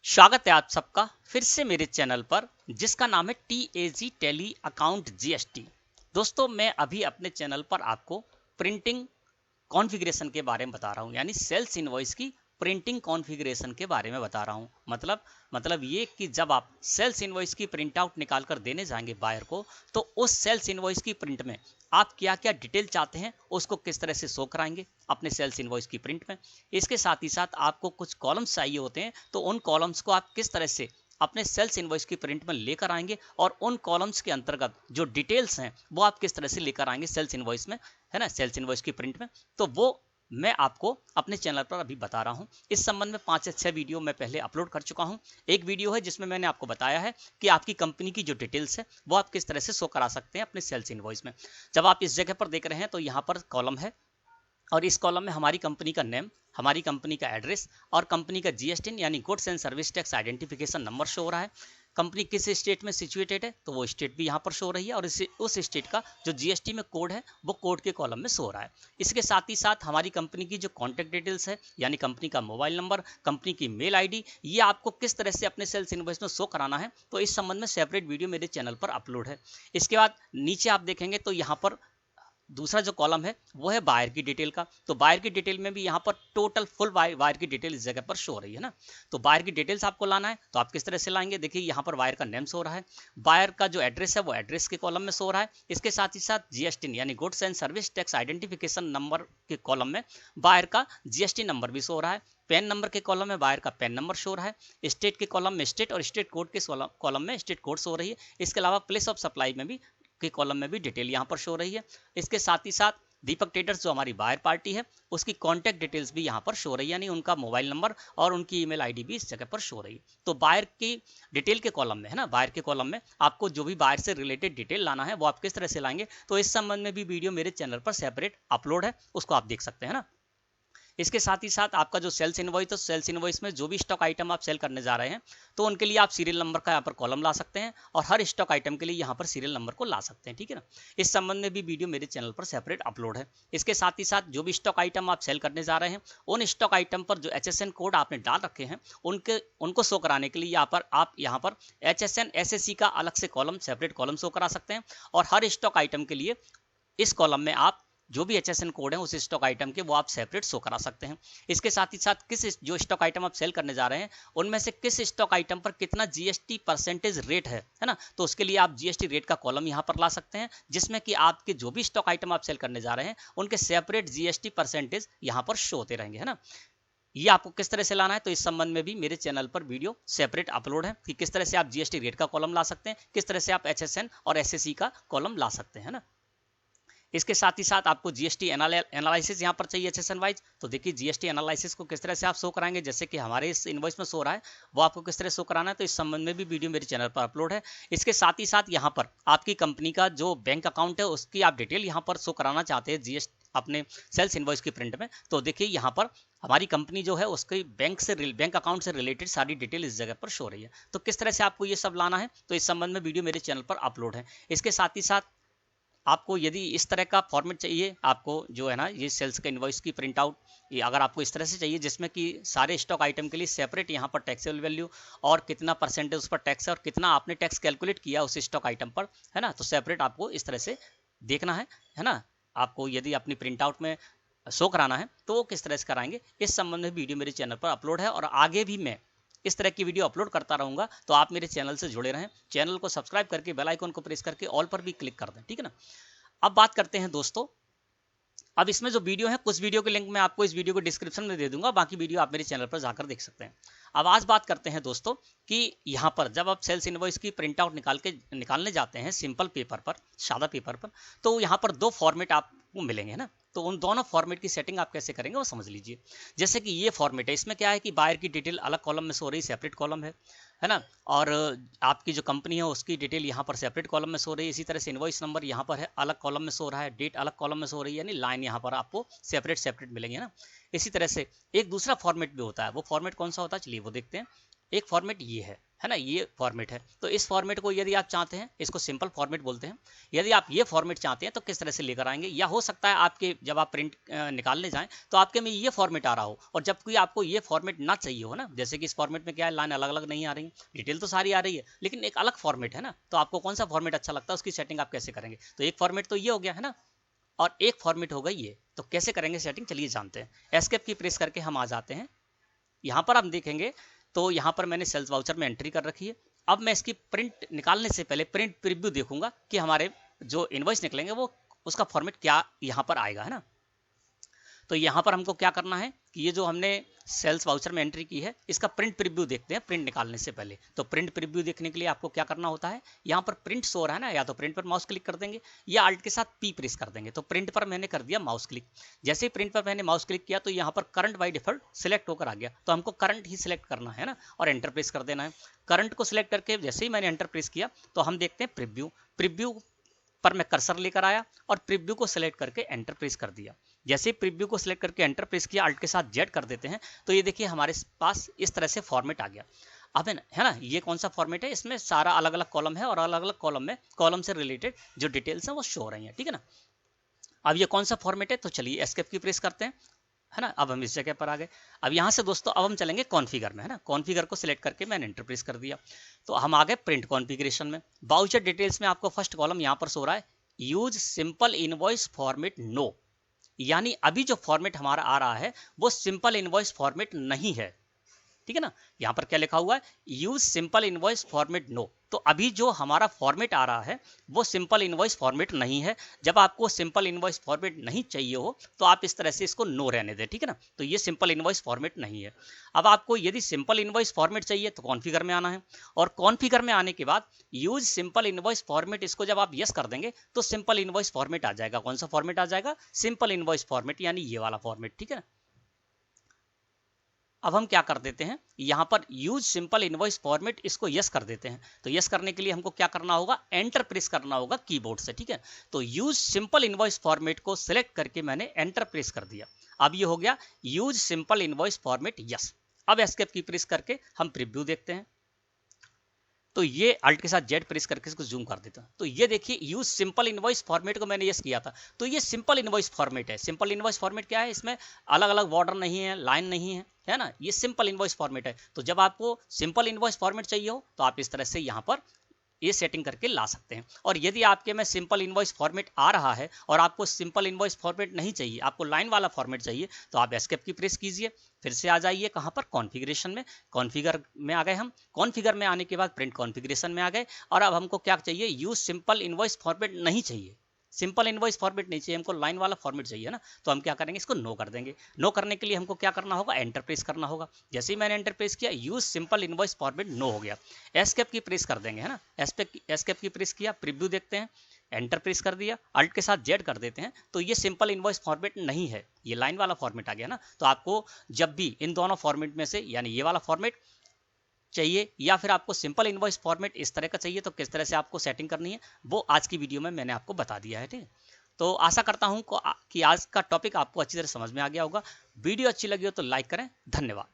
स्वागत है आप सबका फिर से मेरे चैनल पर जिसका नाम है TAG टैली अकाउंट GST। दोस्तों मैं अभी अपने चैनल पर आपको प्रिंटिंग कॉन्फ़िगरेशन के बारे में बता रहा हूँ, यानी सेल्स इनवॉइस की प्रिंटिंग कॉन्फ़िगरेशन के बारे में बता रहा हूँ। मतलब ये कि जब आप सेल्स इनवॉइस की प्रिंट आउट निकाल कर देने जाएंगे बायर को, तो उस सेल्स इनवॉइस की प्रिंट में आप क्या क्या डिटेल चाहते हैं उसको किस तरह से शो कराएंगे अपने सेल्स इनवॉइस की प्रिंट में। इसके साथ ही साथ आपको कुछ कॉलम्स चाहिए होते हैं, तो उन कॉलम्स को आप किस तरह से अपने सेल्स इनवॉइस की प्रिंट में लेकर आएंगे और उन कॉलम्स के अंतर्गत जो डिटेल्स हैं वो आप किस तरह से लेकर आएंगे सेल्स इनवॉइस में, है ना, सेल्स इनवॉइस की प्रिंट में। तो वो मैं आपको अपने चैनल पर अभी बता रहा हूं। इस संबंध में 5 से 6 वीडियो मैं पहले अपलोड कर चुका हूं। एक वीडियो है जिसमें मैंने आपको बताया है कि आपकी कंपनी की जो डिटेल्स है वो आप किस तरह से शो करा सकते हैं अपने सेल्स इनवॉइस में। जब आप इस जगह पर देख रहे हैं तो यहाँ पर कॉलम है और इस कॉलम में हमारी कंपनी का नेम, हमारी कंपनी का एड्रेस और कंपनी का GST यानी goods and service tax identification number show हो रहा है। कंपनी किस स्टेट में सिचुएटेड है तो वो स्टेट भी यहाँ पर शो हो रही है और उस स्टेट का जो GST में कोड है वो कोड के कॉलम में शो हो रहा है। इसके साथ ही साथ हमारी कंपनी की जो कॉन्टैक्ट डिटेल्स है, यानी कंपनी का मोबाइल नंबर, कंपनी की मेल ID, ये आपको किस तरह से अपने सेल्स इनवॉइस में शो कराना है, तो इस संबंध में सेपरेट वीडियो मेरे चैनल पर अपलोड है। इसके बाद नीचे आप देखेंगे तो यहाँ पर दूसरा जो कॉलम है वो है बायर की डिटेल का। तो बायर की डिटेल में भी यहाँ पर टोटल फुल बायर की डिटेल इस जगह पर शो हो रही है ना। तो बायर की डिटेल्स आपको लाना है तो आप किस तरह से लाएंगे, देखिए यहाँ पर बायर का नेम शो हो रहा है, बायर का जो एड्रेस है वो एड्रेस के कॉलम में शो हो रहा है। इसके साथ ही साथ GST यानी goods and service tax identification number के कॉलम में बायर का GST नंबर भी शो हो रहा है। पैन नंबर के कॉलम में बायर का पैन नंबर शो हो रहा है। स्टेट के कॉलम में स्टेट और स्टेट कोड के कॉलम में स्टेट कोड शो हो रही है। इसके अलावा प्लेस ऑफ सप्लाई में भी के कॉलम में भी डिटेल यहाँ पर शो हो रही है। इसके साथ ही साथ दीपक ट्रेडर्स जो हमारी बायर पार्टी है उसकी कॉन्टैक्ट डिटेल्स भी यहाँ पर शो हो रही है, यानी उनका मोबाइल नंबर और उनकी ईमेल ID भी इस जगह पर शो हो रही है। तो बायर की डिटेल के कॉलम में, है ना, बायर के कॉलम में आपको जो भी बायर से रिलेटेड डिटेल लाना है वो आप किस तरह से लाएंगे, तो इस संबंध में भी वीडियो मेरे चैनल पर सेपरेट अपलोड है, उसको आप देख सकते हैं ना। इसके साथ ही साथ आपका जो सेल्स इनवॉइस, तो सेल्स इनवॉइस में जो भी स्टॉक आइटम आप सेल करने जा रहे हैं तो उनके लिए आप सीरियल नंबर का यहाँ पर कॉलम ला सकते हैं और हर स्टॉक आइटम के लिए यहाँ पर सीरियल नंबर को ला सकते हैं, ठीक है ना। इस संबंध में भी वीडियो मेरे चैनल पर सेपरेट अपलोड है। इसके साथ ही साथ जो भी स्टॉक आइटम आप सेल करने जा रहे हैं उन स्टॉक आइटम पर जो HSN कोड आपने डाल रखे हैं उनको शो कराने के लिए आप यहाँ पर HSN SSC का अलग से कॉलम, सेपरेट कॉलम शो करा सकते हैं और हर स्टॉक आइटम के लिए इस कॉलम में आप जो भी HSN कोड है उस स्टॉक आइटम के वो आप सेपरेट शो करा सकते हैं। इसके साथ ही साथ जो स्टॉक आइटम आप सेल करने जा रहे हैं उनमें से किस स्टॉक आइटम पर कितना GST परसेंटेज रेट है ना, तो उसके लिए आप GST रेट का कॉलम यहाँ पर ला सकते हैं, जिसमें कि आपके जो भी स्टॉक आइटम आप सेल करने जा रहे हैं उनके सेपरेट GST परसेंटेज यहाँ पर शो होते रहेंगे, है ना। ये आपको किस तरह से लाना है तो इस संबंध में भी मेरे चैनल पर वीडियो सेपरेट अपलोड है कि किस तरह से आप GST रेट का कॉलम ला सकते हैं, किस तरह से आप HSN और SSC का कॉलम ला सकते हैं ना। इसके साथ ही साथ आपको GST एनालिसिस यहाँ पर चाहिए HSN वाइज, तो देखिए GST एनालिसिस को किस तरह से आप शो कराएंगे, जैसे कि हमारे इस इनवॉइस में शो रहा है वो आपको किस तरह शो कराना है, तो इस संबंध में भी वीडियो मेरे चैनल पर अपलोड है। इसके साथ ही साथ यहाँ पर आपकी कंपनी का जो बैंक अकाउंट है उसकी आप डिटेल यहाँ पर शो कराना चाहते हैं GST अपने सेल्स इनवॉइस की प्रिंट में, तो देखिए यहाँ पर हमारी कंपनी जो है उसके बैंक अकाउंट से रिलेटेड सारी डिटेल इस जगह पर शो रही है। तो किस तरह से आपको ये सब लाना है तो इस संबंध में वीडियो मेरे चैनल पर अपलोड है। इसके साथ ही साथ आपको यदि इस तरह का फॉर्मेट चाहिए, आपको जो है ना ये सेल्स का इनवॉइस की प्रिंट आउट, ये अगर आपको इस तरह से चाहिए जिसमें कि सारे स्टॉक आइटम के लिए सेपरेट यहाँ पर टैक्सेबल वैल्यू और कितना परसेंटेज उस पर टैक्स है और कितना आपने टैक्स कैलकुलेट किया उस स्टॉक आइटम पर, है ना, तो सेपरेट आपको इस तरह से देखना है ना। आपको यदि अपनी प्रिंट आउट में शो कराना है तो वो किस तरह से कराएंगे, इस संबंध में वीडियो मेरे चैनल पर अपलोड है और आगे भी मैं इस तरह की वीडियो अपलोड करता रहूंगा। तो आप मेरे चैनल से जुड़े रहें, चैनल को सब्सक्राइब करके बेल आइकन को प्रेस करके ऑल पर भी क्लिक कर दें, ठीक है ना। अब बात करते हैं दोस्तों, अब इसमें जो वीडियो है कुछ वीडियो के लिंक मैं आपको इस वीडियो को डिस्क्रिप्शन में दे दूंगा, बाकी वीडियो आप मेरे चैनल पर जाकर देख सकते हैं। अब आज बात करते हैं दोस्तों कि यहाँ पर जब आप सेल्स इनवॉइस की प्रिंट आउट निकालने जाते हैं सिंपल पेपर पर, सादा पेपर पर, तो यहाँ पर 2 फॉर्मेट आपको मिलेंगे ना। तो उन दोनों फॉर्मेट की सेटिंग आप कैसे करेंगे वो समझ लीजिए। जैसे कि ये फॉर्मेट है, इसमें क्या है कि बायर की डिटेल अलग कॉलम में सो रही, सेपरेट कॉलम है ना, और आपकी जो कंपनी है उसकी डिटेल यहाँ पर सेपरेट कॉलम में सो रही है। इसी तरह से इनवॉइस नंबर यहाँ पर है अलग कॉलम में सो रहा है, डेट अलग कॉलम में सो रही है, यानी लाइन यहाँ पर आपको सेपरेट मिलेंगे ना। इसी तरह से एक दूसरा फॉर्मेट भी होता है, वो फॉर्मेट कौन सा होता है चलिए वो देखते हैं। एक फॉर्मेट ये है है ना, ये फॉर्मेट है। तो इस फॉर्मेट को यदि आप चाहते हैं, इसको सिंपल फॉर्मेट बोलते हैं, यदि आप ये फॉर्मेट चाहते हैं तो किस तरह से लेकर आएंगे, या हो सकता है आपके जब आप प्रिंट निकालने जाएं तो आपके में ये फॉर्मेट आ रहा हो, और जब कोई आपको ये फॉर्मेट ना चाहिए हो ना, जैसे कि इस फॉर्मेट में क्या है, लाइन अलग अलग नहीं आ रही, डिटेल तो सारी आ रही है लेकिन एक अलग फॉर्मेट है ना, तो आपको कौन सा फॉर्मेट अच्छा लगता है उसकी सेटिंग आप कैसे करेंगे। तो एक फॉर्मेट तो ये हो गया है ना, और एक फॉर्मेट हो गई ये, तो कैसे करेंगे सेटिंग, चलिए जानते हैं। एस्केप की प्रेस करके हम आ जाते हैं, यहाँ पर हम देखेंगे तो यहाँ पर मैंने सेल्स वाउचर में एंट्री कर रखी है। अब मैं इसकी प्रिंट निकालने से पहले प्रिंट प्रीव्यू देखूंगा कि हमारे जो इनवॉइस निकलेंगे वो उसका फॉर्मेट क्या यहाँ पर आएगा, है ना। तो यहाँ पर हमको क्या करना है कि ये जो हमने सेल्स वाउचर में एंट्री की है इसका प्रिंट प्रीव्यू देखते हैं प्रिंट निकालने से पहले। तो प्रिंट प्रीव्यू देखने के लिए आपको क्या करना होता है, यहाँ पर प्रिंट शो रहा है ना, या तो प्रिंट पर माउस क्लिक कर देंगे या अल्ट के साथ पी प्रेस कर देंगे। तो प्रिंट पर मैंने कर दिया माउस क्लिक, जैसे ही प्रिंट पर मैंने माउस क्लिक किया तो यहाँ पर करंट बाई डिफॉल्ट सिलेक्ट होकर आ गया, तो हमको करंट ही सिलेक्ट करना है ना, और एंटर प्रेस कर देना है। करंट को सिलेक्ट करके जैसे ही मैंने एंटर प्रेस किया तो हम देखते हैं प्रीव्यू, प्रीव्यू पर मैं कर्सर लेकर आया और प्रीव्यू को सिलेक्ट करके एंटर प्रेस कर दिया। जैसे ही प्रीव्यू को सिलेक्ट करके एंटर प्रेस किया, अल्ट के साथ जेड कर देते हैं, तो ये देखिए हमारे पास इस तरह से फॉर्मेट आ गया। अब है ना, ये कौन सा फॉर्मेट है, इसमें सारा अलग अलग कॉलम है और अलग अलग कॉलम में कॉलम से रिलेटेड जो डिटेल्स हैं वो शो हो रही हैं, ठीक है ना। अब ये कौन सा फॉर्मेट है, तो चलिए एस्केप की प्रेस करते हैं, है ना। अब हम इस जगह पर आ गए। अब यहाँ से दोस्तों अब हम चलेंगे कॉन्फ़िगर में, है ना। कॉन्फ़िगर को सिलेक्ट करके मैंने एंटर प्रेस कर दिया, तो हम आ गए प्रिंट कॉन्फ़िगरेशन में। वाउचर डिटेल्स में आपको फर्स्ट कॉलम यहाँ पर सो रहा है, use simple invoice format no, यानी अभी जो फॉर्मेट हमारा आ रहा है वो सिंपल इनवॉइस फॉर्मेट नहीं है, ठीक है ना। यहाँ पर क्या लिखा हुआ है, use simple invoice format no, तो अभी जो हमारा फॉर्मेट आ रहा है वो सिंपल इनवॉइस फॉर्मेट नहीं है। जब आपको सिंपल इनवॉइस फॉर्मेट नहीं चाहिए हो तो आप इस तरह से इसको नो रहने दें, ठीक है ना। तो ये सिंपल इनवॉइस फॉर्मेट नहीं है। अब आपको यदि सिंपल इनवॉइस फॉर्मेट चाहिए तो कॉन्फ़िगर में आना है, और कॉन्फ़िगर में आने के बाद यूज सिंपल इनवॉइस फॉर्मेट, इसको जब आप यस कर देंगे तो सिंपल इनवॉइस फॉर्मेट आ जाएगा। कौन सा फॉर्मेट आ जाएगा, सिंपल इनवॉइस फॉर्मेट, यानी ये वाला फॉर्मेट, ठीक है ना। अब हम क्या कर देते हैं, यहाँ पर यूज सिंपल इनवॉइस फॉर्मेट, इसको यस कर देते हैं। तो यस करने के लिए हमको क्या करना होगा, एंटर प्रेस करना होगा कीबोर्ड से, ठीक है। तो यूज सिंपल इनवॉइस फॉर्मेट को सिलेक्ट करके मैंने एंटर प्रेस कर दिया। अब ये हो गया use simple invoice format, yes. अब एस्केप की प्रेस करके हम प्रीव्यू देखते हैं, तो ये अल्ट के साथ जेड प्रेस करके इसको जूम कर देता हूं, तो ये देखिए यूज सिंपल इनवॉइस फॉर्मेट को मैंने यस किया था, तो ये सिंपल इनवॉइस फॉर्मेट है। सिंपल इनवॉइस फॉर्मेट क्या है, इसमें अलग अलग बॉर्डर नहीं है, लाइन नहीं है ना, ये सिंपल इनवॉइस फॉर्मेट है। तो जब आपको सिंपल इनवॉइस फॉर्मेट चाहिए हो तो आप इस तरह से यहाँ पर ये सेटिंग करके ला सकते हैं। और यदि आपके में सिंपल इनवॉइस फॉर्मेट आ रहा है और आपको सिंपल इनवॉइस फॉर्मेट नहीं चाहिए, आपको लाइन वाला फॉर्मेट चाहिए, तो आप एस्केप की प्रेस कीजिए, फिर से आ जाइए कहाँ पर, कॉन्फ़िगरेशन में। कॉन्फ़िगर में आ गए हम, कॉन्फ़िगर में आने के बाद प्रिंट कॉन्फ़िगरेशन में आ गए, और अब हमको क्या चाहिए, यूज सिंपल इनवॉइस फॉर्मेट नहीं चाहिए, सिंपल इनवॉइस फॉर्मेट नहीं चाहिए, हमको लाइन वाला फॉर्मेट चाहिए ना। तो हम क्या करेंगे, इसको नो कर देंगे। नो करने के लिए हमको क्या करना होगा, एंटर प्रेस करना होगा। जैसे ही मैंने एंटर प्रेस किया, use simple invoice format no हो गया। एस्केप की प्रेस कर देंगे, है ना। एस्केप की प्रेस किया, प्रीव्यू देखते हैं, एंटर प्रेस कर दिया, अल्ट के साथ जेड कर देते हैं, तो ये सिंपल इनवॉइस फॉर्मेट नहीं है, ये लाइन वाला फॉर्मेट आ गया ना। तो आपको जब भी इन दोनों फॉर्मेट में से, यानी ये वाला फॉर्मेट चाहिए या फिर आपको सिंपल इनवॉइस फॉर्मेट इस तरह का चाहिए, तो किस तरह से आपको सेटिंग करनी है वो आज की वीडियो में मैंने आपको बता दिया है, ठीक है। तो आशा करता हूं कि आज का टॉपिक आपको अच्छी तरह समझ में आ गया होगा। वीडियो अच्छी लगी हो तो लाइक करें। धन्यवाद।